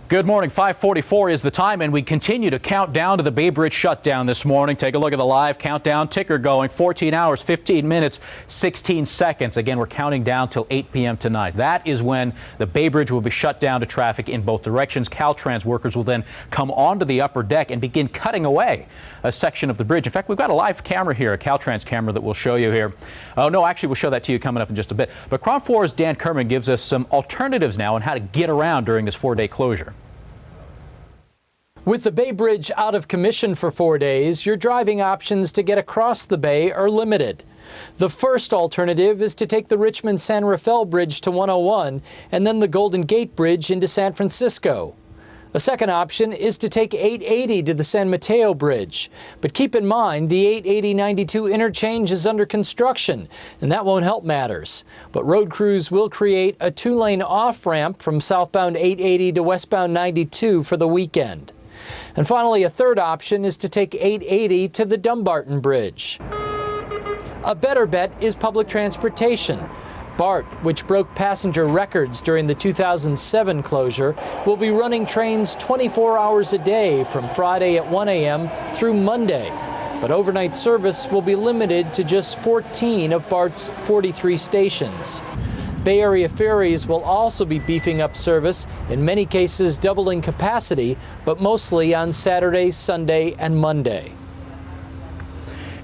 Good morning. 5:44 is the time, and we continue to count down to the Bay Bridge shutdown this morning. Take a look at the live countdown ticker going 14 hours, 15 minutes, 16 seconds. Again, we're counting down till 8 p.m. tonight. That is when the Bay Bridge will be shut down to traffic in both directions. Caltrans workers will then come onto the upper deck and begin cutting away a section of the bridge. In fact, we've got a live camera here, a Caltrans camera that we'll show you here. Oh, no, actually, we'll show that to you coming up in just a bit. But KRON 4's Dan Kerman gives us some alternatives now on how to get around during this 4-day closure. With the Bay Bridge out of commission for 4 days, your driving options to get across the bay are limited. The first alternative is to take the Richmond-San Rafael Bridge to 101 and then the Golden Gate Bridge into San Francisco. A second option is to take 880 to the San Mateo Bridge. But keep in mind, the 880-92 interchange is under construction, and that won't help matters. But road crews will create a 2-lane off-ramp from southbound 880 to westbound 92 for the weekend. And finally, a third option is to take 880 to the Dumbarton Bridge. A better bet is public transportation. BART, which broke passenger records during the 2007 closure, will be running trains 24 hours a day from Friday at 1 a.m. through Monday. But overnight service will be limited to just 14 of BART's 43 stations. Bay Area ferries will also be beefing up service, in many cases doubling capacity, but mostly on Saturday, Sunday, and Monday.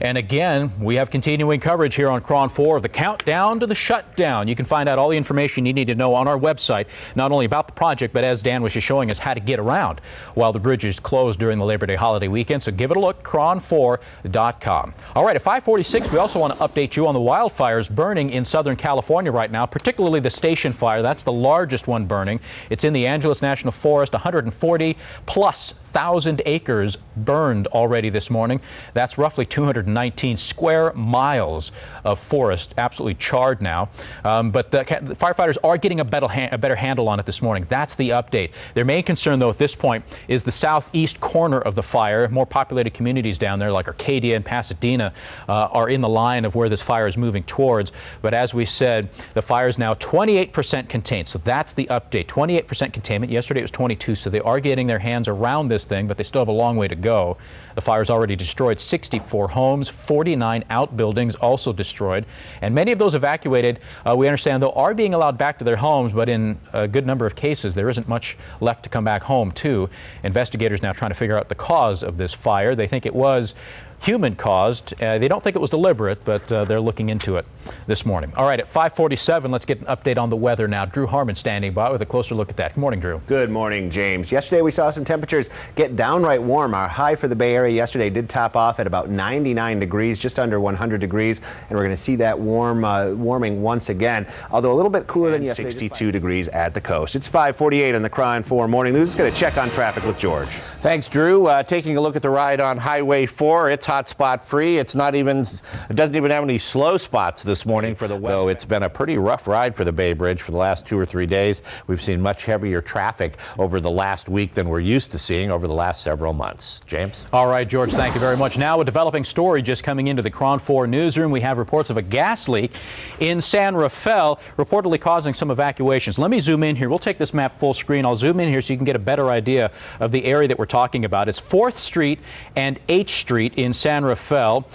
And again, we have continuing coverage here on KRON 4 of the countdown to the shutdown. You can find out all the information you need to know on our website, not only about the project, but as Dan was just showing us, how to get around while the bridge is closed during the Labor Day holiday weekend. So give it a look, KRON4.com. All right, at 5:46, we also want to update you on the wildfires burning in Southern California right now, particularly the Station Fire. That's the largest one burning. It's in the Angeles National Forest, 140,000+ acres burned already this morning. That's roughly 219 square miles of forest absolutely charred now. But the firefighters are getting a better handle on it this morning. That's the update. Their main concern, though, at this point is the southeast corner of the fire. More populated communities down there like Arcadia and Pasadena are in the line of where this fire is moving towards. But as we said, the fire is now 28% contained. So that's the update. 28% containment. Yesterday it was 22. So they are getting their hands around this thing, but they still have a long way to go. The fire's already destroyed 64 homes, 49 outbuildings also destroyed, and many of those evacuated, we understand, though, are being allowed back to their homes, but in a good number of cases there isn't much left to come back home to. Investigators now trying to figure out the cause of this fire. They think it was human caused. They don't think it was deliberate, but they're looking into it this morning. All right, at 5:47, let's get an update on the weather now. Drew Harmon standing by with a closer look at that. Good morning, Drew. Good morning, James. Yesterday we saw some temperatures get downright warm. Our high for the Bay Area yesterday did top off at about 99 degrees, just under 100 degrees, and we're going to see that warming once again, although a little bit cooler than yesterday. 62 degrees at the coast. It's 5:48 on the KRON 4 Morning News. Let's get a check on traffic with George. Thanks, Drew. Taking a look at the ride on Highway 4, it's hot spot free. It doesn't even have any slow spots this morning for the west. So it's been a pretty rough ride for the Bay Bridge for the last 2 or 3 days. We've seen much heavier traffic over the last week than we're used to seeing over the last several months. James? All right, George, thank you very much. Now a developing story just coming into the KRON 4 newsroom. We have reports of a gas leak in San Rafael, reportedly causing some evacuations. Let me zoom in here. We'll take this map full screen. I'll zoom in here so you can get a better idea of the area that we're talking about. It's 4th Street and H Street in San Rafael.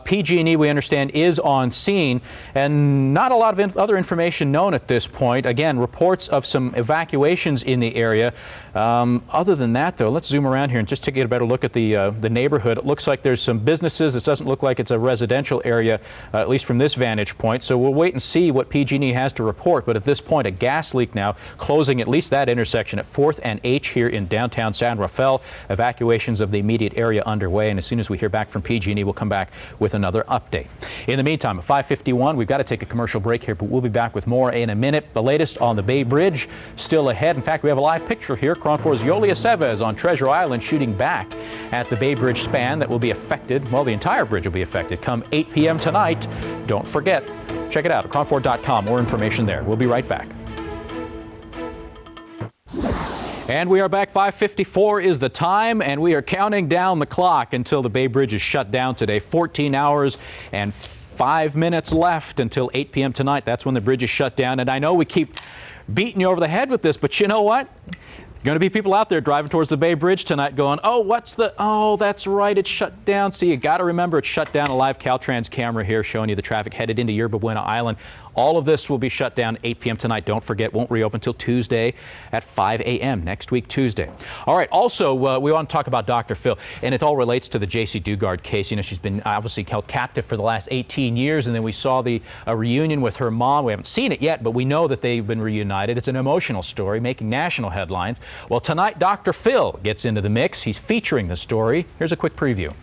PG&E, we understand, is on scene, and not a lot of other information known at this point. Again, reports of some evacuations in the area. Other than that, though, let's zoom around here and just to get a better look at the neighborhood. It looks like there's some businesses. This doesn't look like it's a residential area, at least from this vantage point. So we'll wait and see what PG&E has to report. But at this point, a gas leak now closing at least that intersection at 4th and H here in downtown San Rafael. Evacuations of the immediate area underway, and as soon as we hear back from PG&E, we'll come back with another update. In the meantime, at 5:51, we've got to take a commercial break here, but we'll be back with more in a minute. The latest on the Bay Bridge still ahead. In fact, we have a live picture here. KRON 4's Yoli Aceves on Treasure Island shooting back at the Bay Bridge span that will be affected. Well, the entire bridge will be affected come 8 p.m. tonight. Don't forget, check it out at KRON4.com. More information there. We'll be right back. And we are back. 5:54 is the time, and we are counting down the clock until the Bay Bridge is shut down today. 14 hours and 5 minutes left until 8 p.m. tonight. That's when the bridge is shut down. And I know we keep beating you over the head with this, but you know what? Going to be people out there driving towards the Bay Bridge tonight going, oh, that's right, it's shut down. See, you got to remember it's shut down. A live Caltrans camera here showing you the traffic headed into Yerba Buena Island. All of this will be shut down 8 p.m. tonight. Don't forget, won't reopen until Tuesday at 5 a.m. next week, Tuesday. All right, also, we want to talk about Dr. Phil, and it all relates to the J.C. Dugard case. You know, she's been obviously held captive for the last 18 years, and then we saw the reunion with her mom. We haven't seen it yet, but we know that they've been reunited. It's an emotional story, making national headlines. Well, tonight, Dr. Phil gets into the mix. He's featuring the story. Here's a quick preview.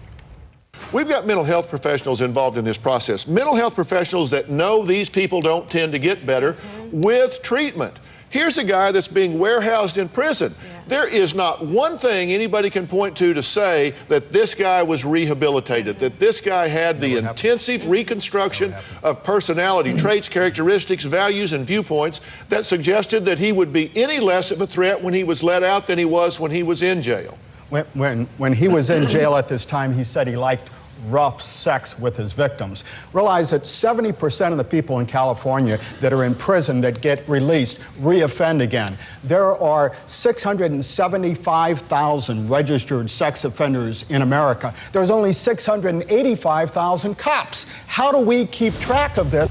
We've got mental health professionals involved in this process. Mental health professionals that know these people don't tend to get better with treatment. Here's a guy that's being warehoused in prison. There is not one thing anybody can point to say that this guy was rehabilitated, that this guy had the intensive reconstruction of personality traits, characteristics, values, and viewpoints that suggested that he would be any less of a threat when he was let out than he was when he was in jail. When he was in jail at this time, he said he liked rough sex with his victims. Realize that 70% of the people in California that are in prison that get released reoffend again. There are 675,000 registered sex offenders in America. There's only 685,000 cops. How do we keep track of this?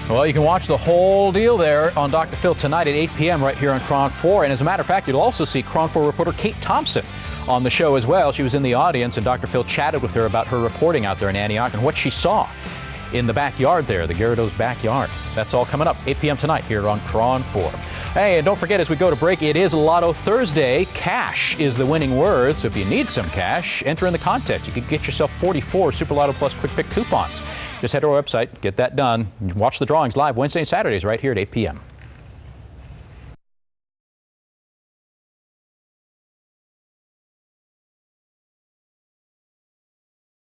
Well, you can watch the whole deal there on Dr. Phil tonight at 8 p.m. right here on KRON 4. And as a matter of fact, you'll also see KRON 4 reporter Kate Thompson on the show as well. She was in the audience, and Dr. Phil chatted with her about her reporting out there in Antioch and what she saw in the backyard there, the Garridos' backyard. That's all coming up 8 p.m. tonight here on KRON 4. Hey, and don't forget, as we go to break, it is Lotto Thursday. Cash is the winning word, so if you need some cash, enter in the contest. You can get yourself 44 Super Lotto Plus Quick Pick coupons. Just head to our website, get that done. Watch the drawings live Wednesday and Saturdays right here at 8 p.m.